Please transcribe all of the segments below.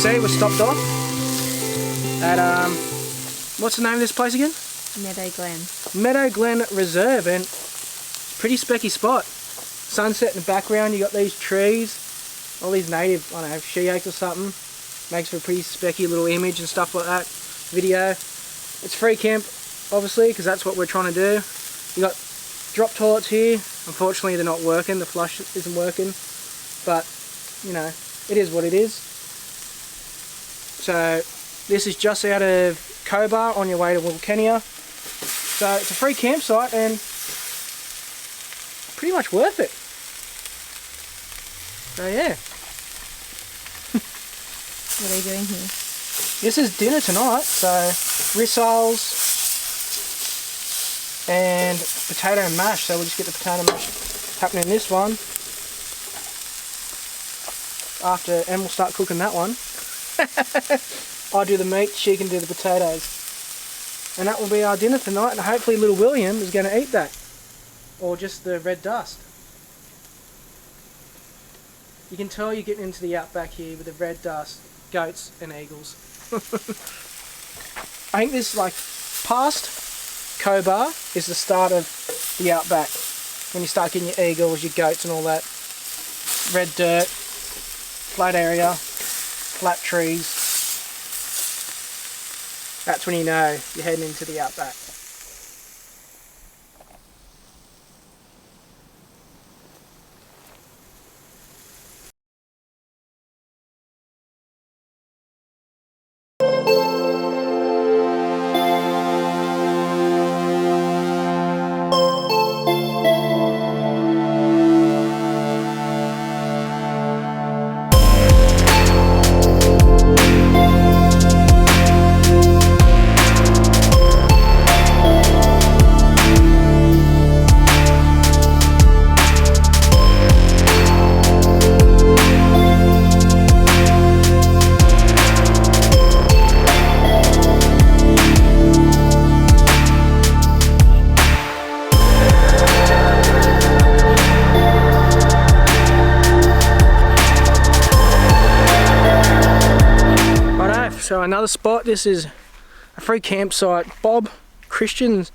see, we stopped off at, what's the name of this place again? Meadow Glen. Meadow Glen Reserve, and pretty specky spot. Sunset in the background, you got these trees, all these native, I don't know, she-oaks or something. Makes for a pretty specky little image and stuff like that, video. It's free camp, obviously, because that's what we're trying to do. You got drop toilets here. Unfortunately, they're not working, the flush isn't working, but, you know, it is what it is. So, this is just out of Cobar on your way to Wilkenia. So, it's a free campsite and pretty much worth it. So, yeah. What are you doing here? This is dinner tonight, so rissoles and potato mash. So we'll just get the potato mash happening in this one. After Em will start cooking that one. I do the meat, she can do the potatoes. And that will be our dinner tonight, and hopefully little William is going to eat that. Or just the red dust. You can tell you're getting into the outback here with the red dust, goats and eagles. I think this, like, past Cobar is the start of the outback. When you start getting your eagles, your goats and all that. Red dirt, flat area, flat trees. That's when you know you're heading into the outback. So another spot, this is a free campsite, Bob Christensen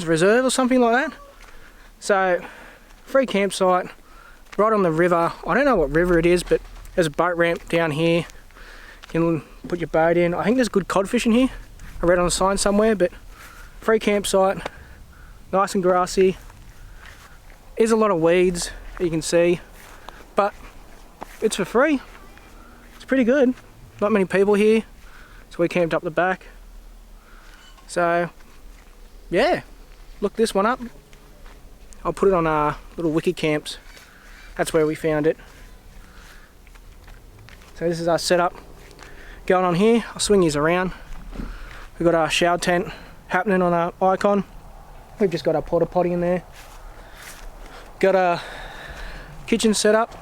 Reserve or something like that. So, free campsite, right on the river. I don't know what river it is, but there's a boat ramp down here. You can put your boat in. I think there's good cod fishing here. I read on a sign somewhere, but free campsite, nice and grassy. There's a lot of weeds, you can see, but it's for free. It's pretty good. Not many people here, so we camped up the back. So, yeah, look this one up. I'll put it on our little wiki camps. That's where we found it. So this is our setup going on here. I'll swing these around. We've got our shower tent happening on our Iconn. We've just got our porta potty in there. Got our kitchen set up.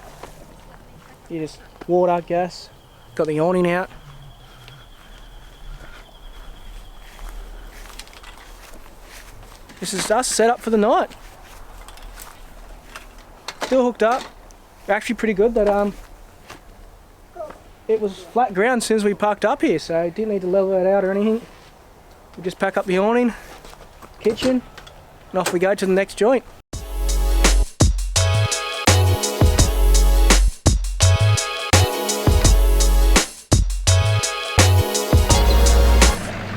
You just water, gas. Got the awning out. This is us set up for the night. Still hooked up. Actually pretty good that it was flat ground as soon as we parked up here, so didn't need to level it out or anything. We just pack up the awning, kitchen, and off we go to the next joint.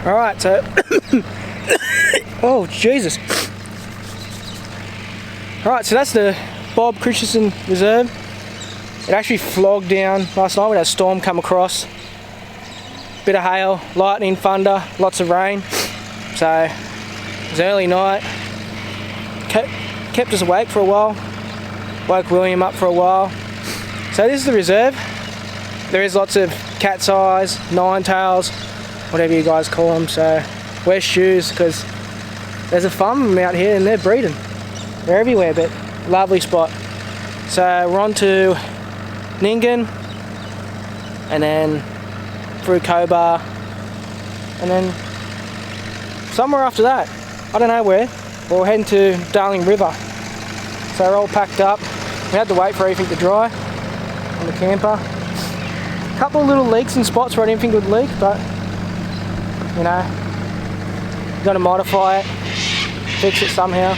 Alright, so oh Jesus. Alright, so that's the Bob Christensen Reserve. It actually flogged down last night. We had a storm come across. Bit of hail, lightning, thunder, lots of rain. So it was early night. Kept us awake for a while. Woke William up for a while. So this is the reserve. There is lots of cat's eyes, nine tails, whatever you guys call them. So wear shoes because there's a farm of them out here and they're breeding. They're everywhere, but lovely spot. So we're on to Ningen and then through Cobar and then somewhere after that. I don't know where. But we're heading to Darling River. So we're all packed up. We had to wait for everything to dry on the camper. Couple of little leaks and spots where I didn't think it would leak, but you know, got to modify it, fix it somehow.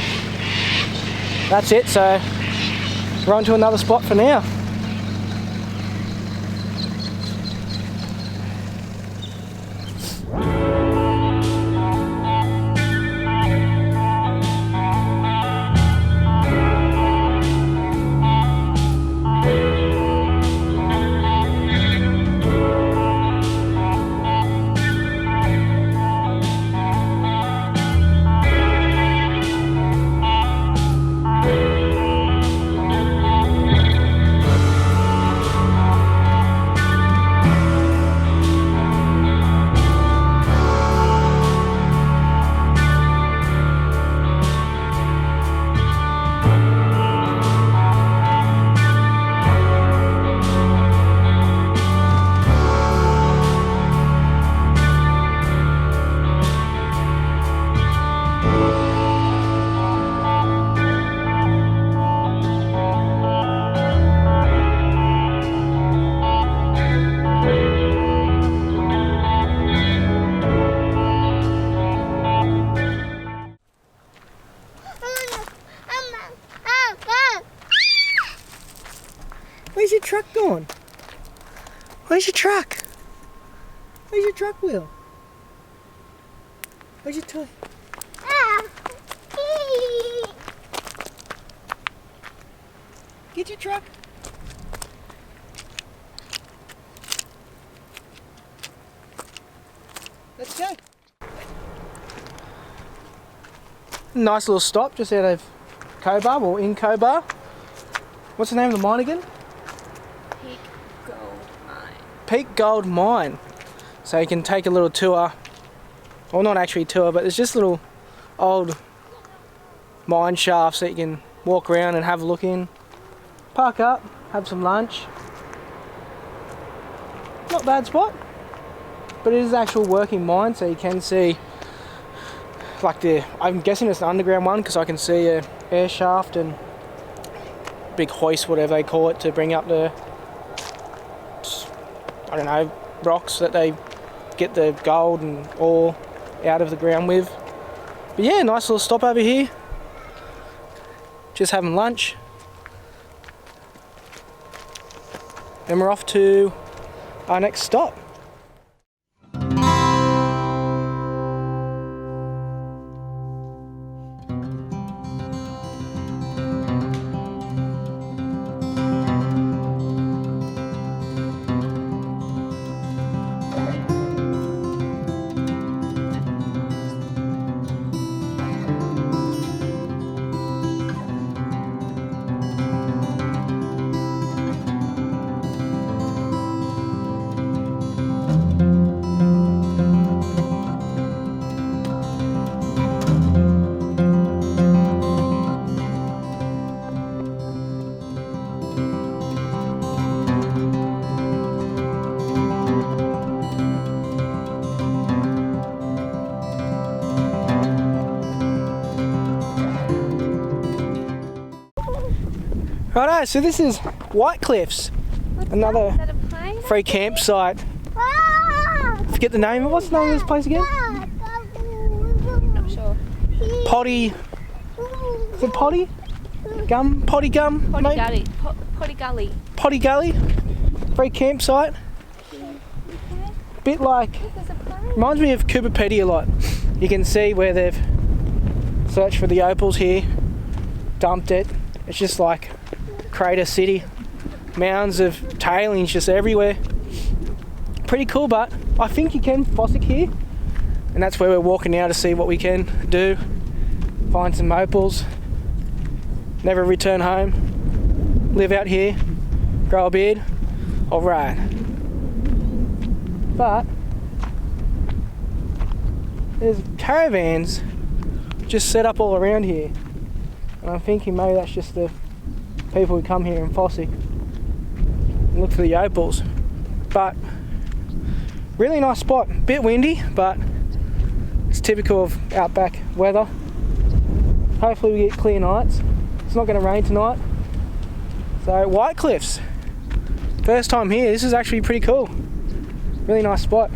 That's it, so we're on to another spot for now. Where's your truck gone? Where's your truck? Where's your truck wheel? Where's your toy? Get your truck. Let's go. Nice little stop just out of Cobar, or in Cobar. What's the name of the mine again? Peak Gold Mine. So you can take a little tour, well, not actually a tour, but there's just little old mine shafts that you can walk around and have a look in, park up, have some lunch. Not a bad spot, but it is an actual working mine, so you can see like I'm guessing it's an underground one because I can see a air shaft and big hoist, whatever they call it, to bring up the, I don't know, rocks that they get the gold and ore out of the ground with. But yeah, nice little stop over here. Just having lunch. And we're off to our next stop. Righto, so this is White Cliffs, another free campsite. Forget the name. What's the name of this place again? Not sure. Potty. Is it Potty? Gum? Potty Gum? Potty Gully. Potty Gully. Potty Gully. Free campsite. Bit like, reminds me of Cobar a lot. You can see where they've searched for the opals here, dumped it. It's just like Crater City, mounds of tailings just everywhere. Pretty cool, but I think you can fossick here, and that's where we're walking now to see what we can do. Find some opals, never return home, live out here, grow a beard, alright. But there's caravans just set up all around here, and I'm thinking maybe that's just the people who come here and fossick and look for the opals. But really nice spot, bit windy, but it's typical of outback weather. Hopefully we get clear nights. It's not going to rain tonight. So White Cliffs, First time here, this is actually pretty cool. Really nice spot.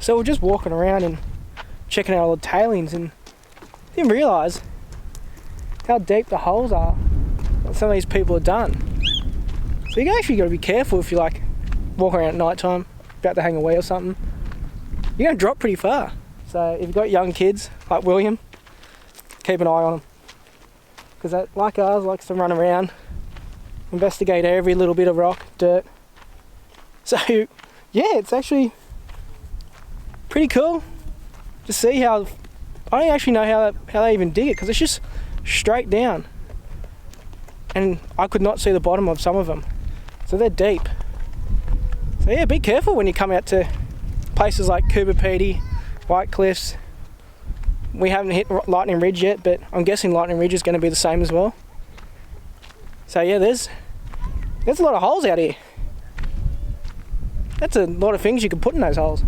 So we're just walking around and checking out all the tailings, and didn't realise how deep the holes are that some of these people have done. So you actually got to be careful if you like walk around at night time, about to hang away or something. You're going to drop pretty far. So if you've got young kids like William, keep an eye on them, because that, like ours, likes to run around, investigate every little bit of rock, dirt. So yeah, it's actually pretty cool to see how, I don't actually know how they even dig it, because it's just straight down, and I could not see the bottom of some of them, so they're deep. So yeah, be careful when you come out to places like Cobar, White Cliffs. We haven't hit Lightning Ridge yet, but I'm guessing Lightning Ridge is going to be the same as well. So yeah, there's a lot of holes out here. That's a lot of things you could put in those holes.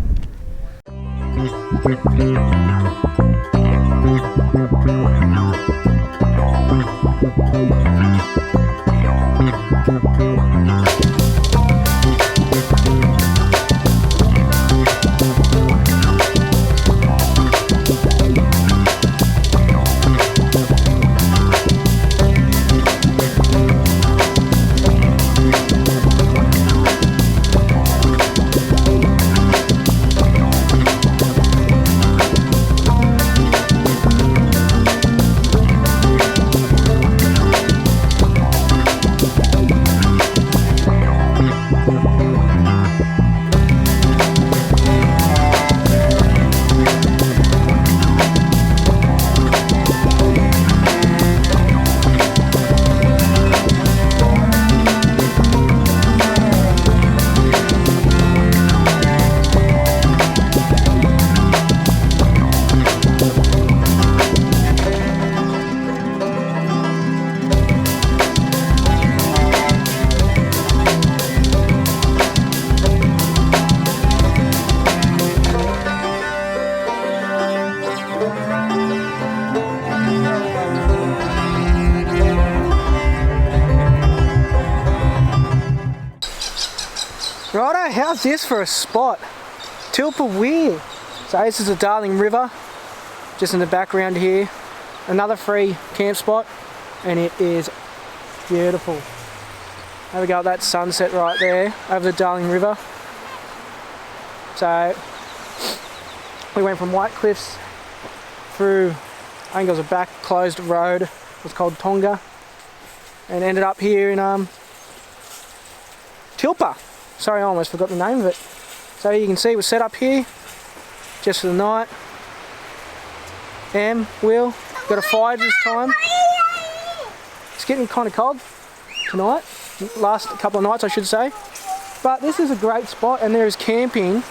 How's this for a spot? Tilpa Weir. So this is the Darling River, just in the background here. Another free camp spot, and it is beautiful. Have we got that sunset right there over the Darling River. So we went from White Cliffs through, I think it was a back closed road, it was called Tonga, and ended up here in Tilpa. Sorry, I almost forgot the name of it. So you can see we're set up here just for the night. Will got a fire this time. It's getting kind of cold tonight, last couple of nights I should say. But this is a great spot, and there is camping.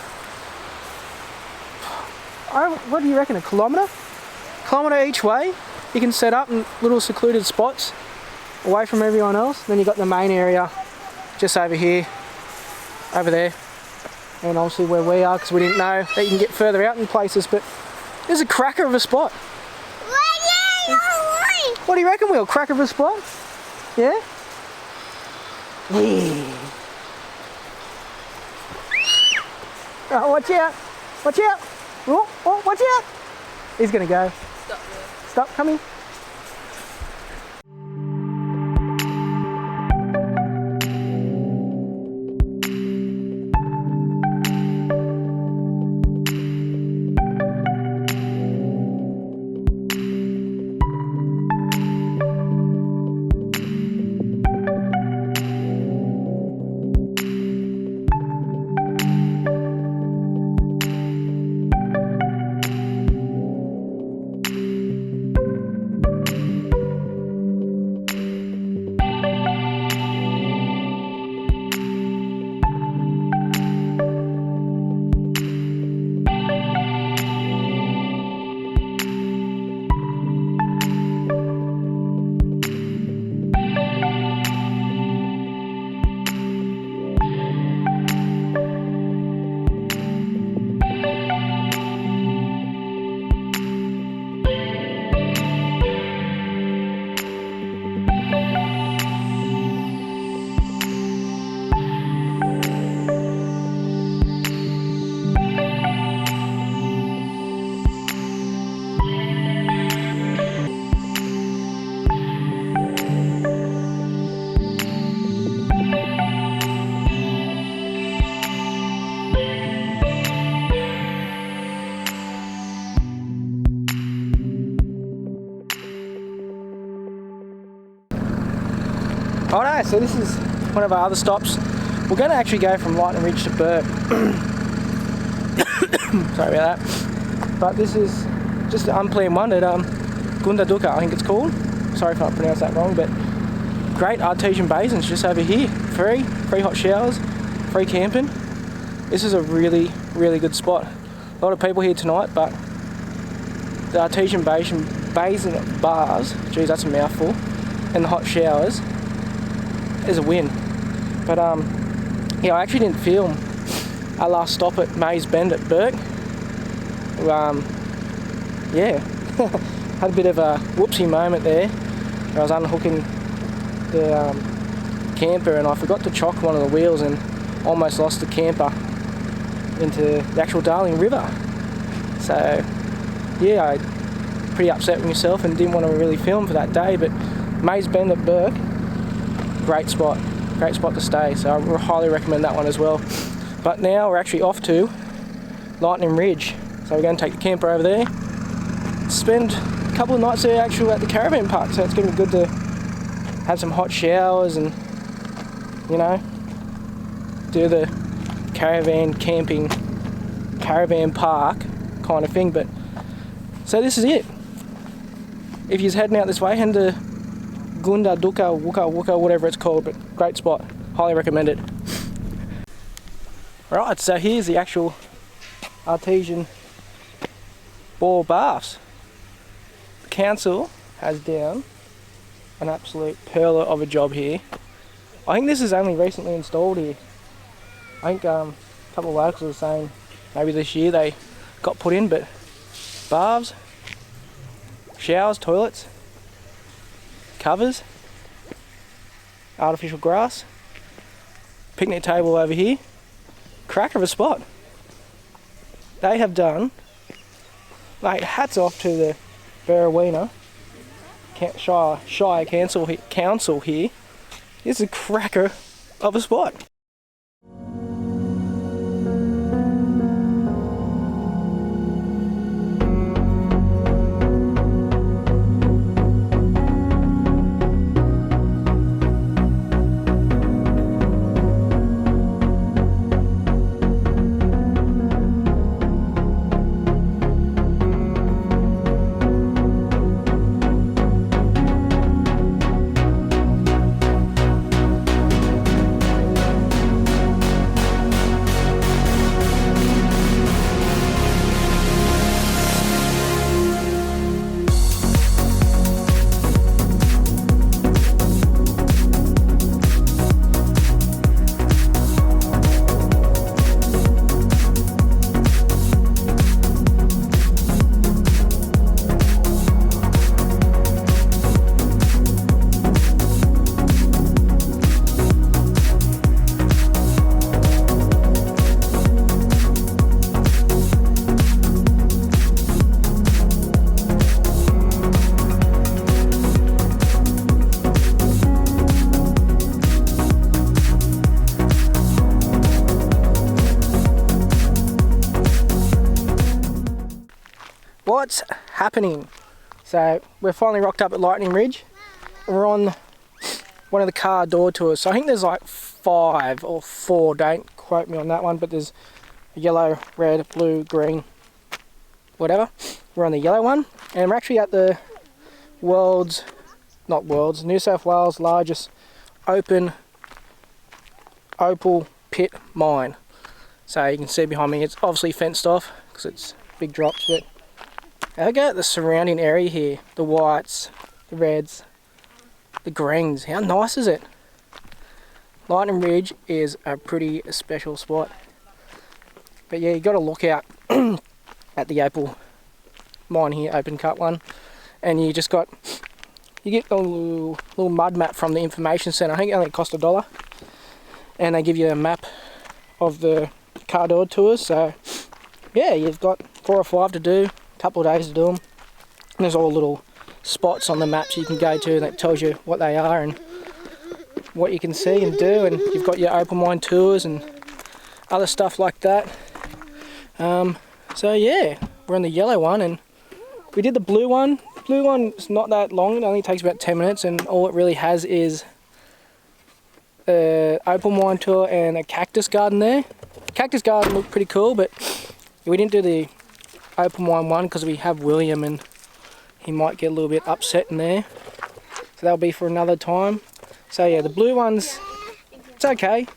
What do you reckon, a kilometre? Kilometre each way. You can set up in little secluded spots away from everyone else. Then you've got the main area just over here, over there, and obviously where we are, because we didn't know that you can get further out in places, but there's a cracker of a spot. What do you reckon, Will? Cracker of a spot? Yeah? Oh, watch out! Watch out! Oh, watch out! He's gonna go. Stop. Stop, come here. Alright, so this is one of our other stops. We're going to actually go from Lightning Ridge to Burke. Sorry about that. But this is just an unplanned one at Gundaduka, I think it's called. Sorry if I pronounced that wrong, but great artesian basins just over here. Free hot showers, free camping. This is a really, really good spot. A lot of people here tonight, but the artesian basin bars, geez, that's a mouthful, and the hot showers is a win. But yeah, I actually didn't film our last stop at Mays Bend at Burke. Yeah, had a bit of a whoopsie moment there. I was unhooking the camper and I forgot to chock one of the wheels and almost lost the camper into the actual Darling River. So yeah, I pretty upset with myself and didn't want to really film for that day. But Mays Bend at Burke, great spot to stay, so I highly recommend that one as well. But now we're actually off to Lightning Ridge, so we're going to take the camper over there, spend a couple of nights there actually at the caravan park, so it's going to be good to have some hot showers and, you know, do the caravan camping, caravan park kind of thing. But so this is it. If you're heading out this way, head to Gundaduka, Wuka, whatever it's called, but great spot, highly recommend it. Right, so here's the actual artesian bore baths. The council has down an absolute pearler of a job here. I think this is only recently installed here. I think a couple of locals are saying maybe this year they got put in, but baths, showers, toilets, covers, artificial grass, picnic table over here, cracker of a spot. They have done, like, hats off to the Barrawena Shire Council here. It's a cracker of a spot. What's happening? So we're finally rocked up at Lightning Ridge. We're on one of the car door tours. So I think there's like 5 or 4, don't quote me on that one, but there's yellow, red, blue, green, whatever. We're on the yellow one, and we're actually at the New South Wales largest open opal pit mine. So you can see behind me, it's obviously fenced off because it's big drops, but look at the surrounding area here. The whites, the reds, the greens. How nice is it? Lightning Ridge is a pretty special spot. But yeah, you got to look out at the opal mine here, open cut one. And you get a little mud map from the information centre. I think it only cost $1. And they give you a map of the car door tours. So yeah, you've got 4 or 5 to do. Couple of days to do them. And there's all little spots on the maps you can go to that tells you what they are and what you can see and do, and you've got your open mine tours and other stuff like that. So yeah, we're on the yellow one, and we did the blue one. Blue one's not that long, it only takes about 10 minutes, and all it really has is an open mine tour and a cactus garden there. Cactus garden looked pretty cool, but we didn't do the open mine one because we have William and he might get a little bit upset in there, so that'll be for another time. So yeah, the blue one's, it's okay.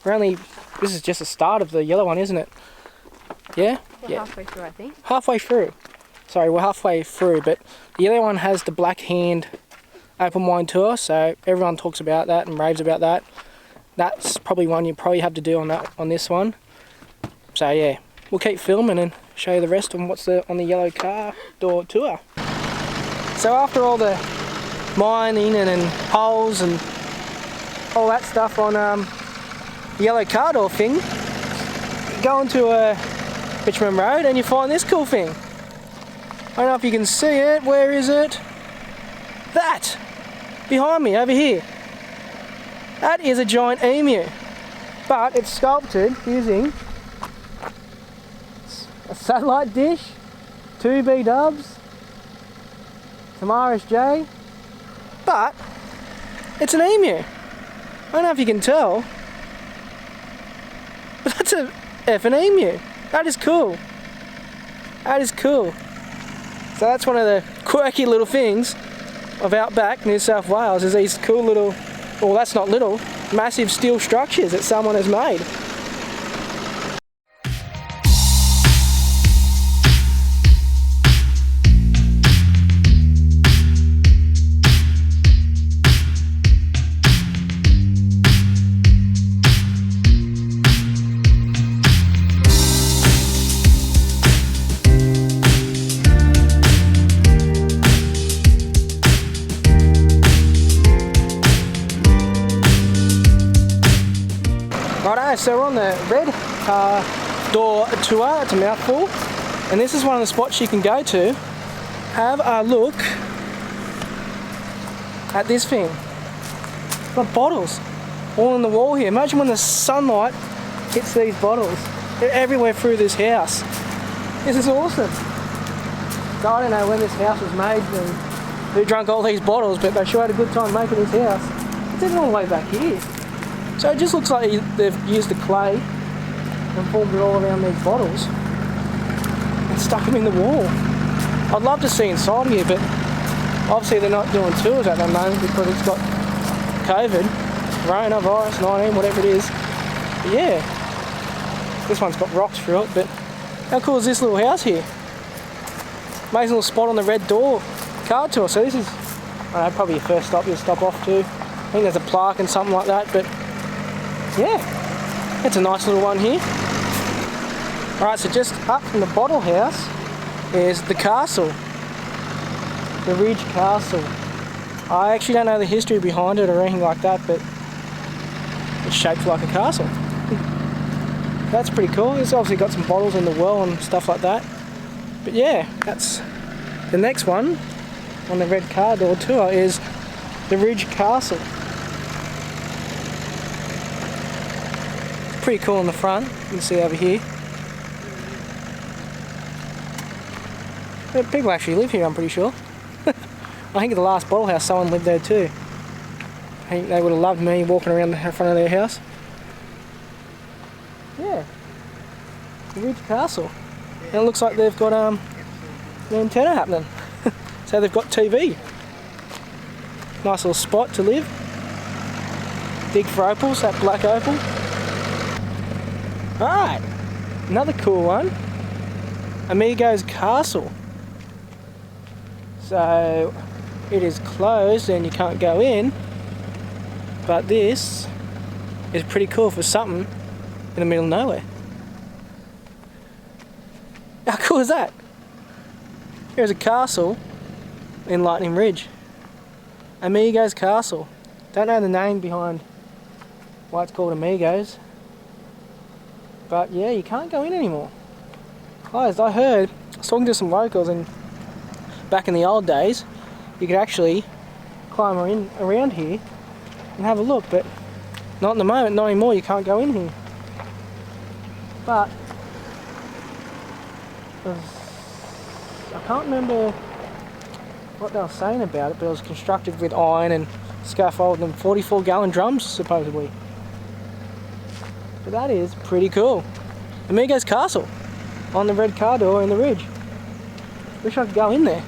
This is just the start of the yellow one, isn't it? Yeah? We're halfway through, I think. Halfway through. Sorry, we're halfway through, but the yellow one has the Black Hand open mine tour, so everyone talks about that and raves about that. That's probably one you probably have to do on this one. So yeah, we'll keep filming and show you the rest of what's on the yellow car door tour. So after all the mining and holes and all that stuff on the yellow car door thing, you go onto Richmond Road and you find this cool thing. I don't know if you can see it. Where is it? That! Behind me, over here. That is a giant emu. But it's sculpted using a satellite dish, 2 B-dubs, some RSJ, but it's an emu. I don't know if you can tell, but that's a effing emu. That is cool. That is cool. So that's one of the quirky little things of Outback, New South Wales, is these cool little, well, that's not little, massive steel structures that someone has made. Righto, so we're car door tour. It's a mouthful. And this is one of the spots you can go to. Have a look at this thing. It's got bottles all on the wall here. Imagine when the sunlight hits these bottles. They're everywhere through this house. This is awesome. So I don't know when this house was made and who drank all these bottles, but they sure had a good time making this house. It's even all the way back here. So it just looks like they've used the clay and formed it all around these bottles and stuck them in the wall. I'd love to see inside here, but obviously they're not doing tours at the moment because it's got COVID, coronavirus 19, whatever it is. But yeah, this one's got rocks through it, but how cool is this little house here? Amazing little spot on the red door car tour. So this is, I don't know, probably your first stop you'll stop off to. I think there's a plaque and something like that, but yeah, it's a nice little one here. Alright, so just up from the bottle house is the castle, the Ridge Castle. I actually don't know the history behind it or anything like that, but it's shaped like a castle. That's pretty cool. It's obviously got some bottles in the well and stuff like that. But yeah, that's the next one on the red car door tour is the Ridge Castle. Pretty cool in the front, you can see over here. But people actually live here, I'm pretty sure. I think at the last bottle house someone lived there too. I think they would have loved me walking around the front of their house. Yeah, the Ridge Castle. And it looks like they've got an antenna happening. So they've got TV. Nice little spot to live. Dig for opals, that black opal. Alright, another cool one. Amigo's Castle. So it is closed and you can't go in, but this is pretty cool for something in the middle of nowhere. How cool is that? Here's a castle in Lightning Ridge. Amigo's Castle. Don't know the name behind why it's called Amigos, but yeah, you can't go in anymore. Closed. I heard, I was talking to some locals, and back in the old days you could actually climb around here and have a look, but not at the moment, not anymore. You can't go in here. But I can't remember what they were saying about it, but it was constructed with iron and scaffold and 44-gallon drums supposedly. But that is pretty cool. Amigo's Castle on the red car door in the Ridge. Wish I could go in there.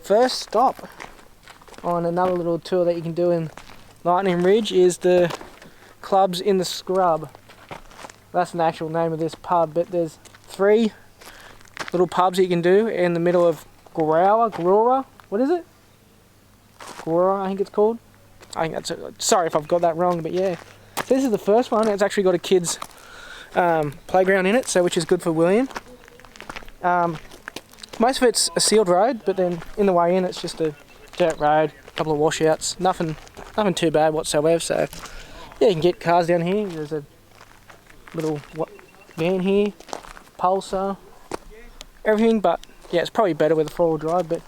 First stop on another little tour that you can do in Lightning Ridge is the Clubs in the Scrub. That's the actual name of this pub, but there's 3 little pubs that you can do in the middle of Gora, what is it? Gora, I think it's called. I think that's it. Sorry if I've got that wrong, but yeah. So this is the first one. It's actually got a kids playground in it, so which is good for William. Most of it's a sealed road, but then in the way in it's just a dirt road, a couple of washouts, nothing too bad whatsoever. So yeah, you can get cars down here. There's a little van here, Pulsar, everything. But yeah, it's probably better with a 4-wheel drive. But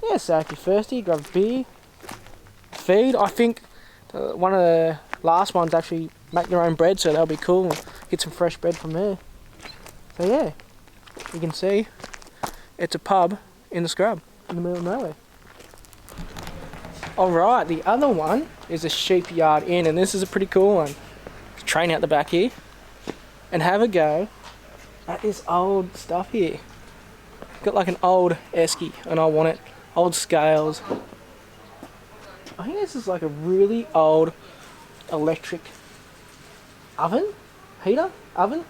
yeah, so if you're thirsty, grab a beer, feed. I think one of the last ones actually make their own bread, so that'll be cool. Get some fresh bread from there. So yeah, you can see it's a pub in the scrub in the middle of nowhere. Alright, the other one is a sheep yard inn, and this is a pretty cool one. Train out the back here and have a go at this old stuff here. Got like an old esky, and I want it. Old scales. I think this is like a really old electric oven? Heater? Oven?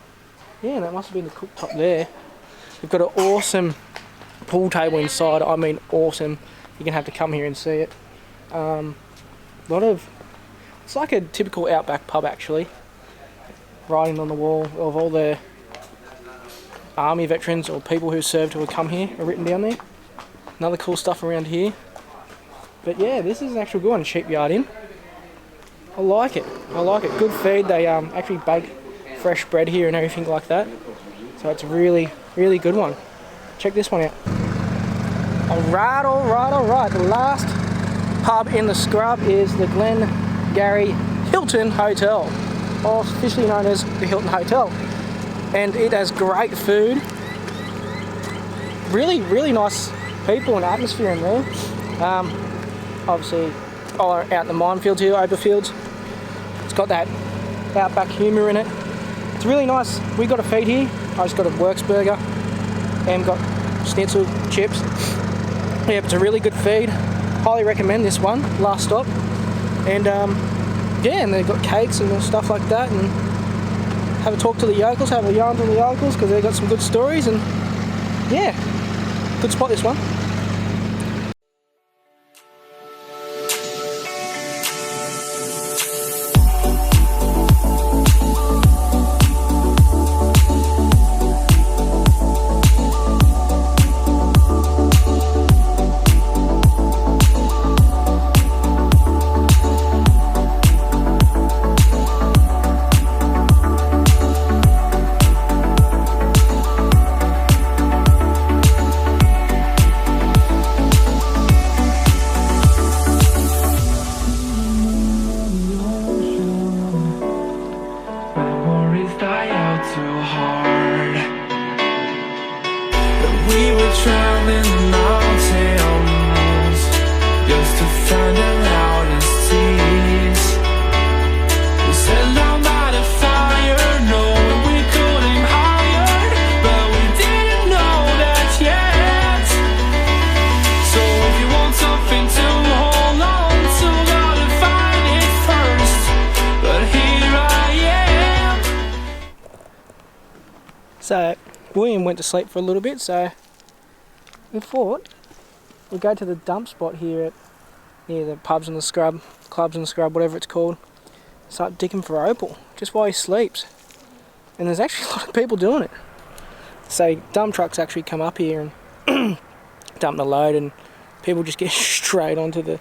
Yeah, that must have been the cooktop there. We've got an awesome pool table inside. I mean awesome. You're going to have to come here and see it. It's like a typical Outback pub actually. Writing on the wall of all the army veterans or people who served who would come here are written down there. Another cool stuff around here. But yeah, this is an actual good one, sheep yard inn. I like it. Good feed. They actually bake fresh bread here and everything like that. So it's a really, really good one. Check this one out. Alright. The last pub in the scrub is the Glen Hilton Hotel, or officially known as the Hilton Hotel. And it has great food. Really, really nice people and atmosphere in there. Obviously, out in the minefields here, Opal fields. It's got that Outback humour in it. It's really nice. We got a feed here. I just got a Works burger and got schnitzel chips. Yeah, it's a really good feed. Highly recommend this one. Last stop. And yeah, and they've got cakes and stuff like that. And have a talk to the yokels, have a yarn to the yokels because they've got some good stories. And yeah, good spot this one. So William went to sleep for a little bit, so we thought we'd go to the dump spot here at near the pubs in the scrub, clubs in the scrub, whatever it's called. Start digging for Opal just while he sleeps. And there's actually a lot of people doing it. So dump trucks actually come up here and dump the load, and people just get straight onto the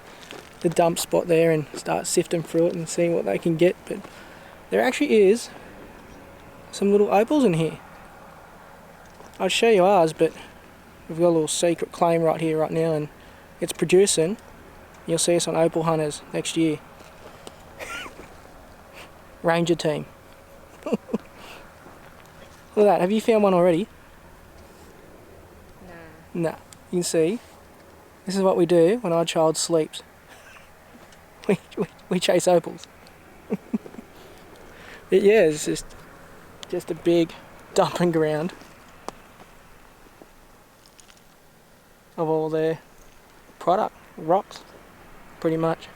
dump spot there and start sifting through it and seeing what they can get. But there actually is some little opals in here. I'll show you ours, but we've got a little secret claim right here right now, and it's producing. You'll see us on Opal Hunters next year. Ranger team. Look at that. Have you found one already? No. Nah. You can see. This is what we do when our child sleeps. We chase opals. But yeah, it's just a big dumping ground of all their product, rocks, pretty much.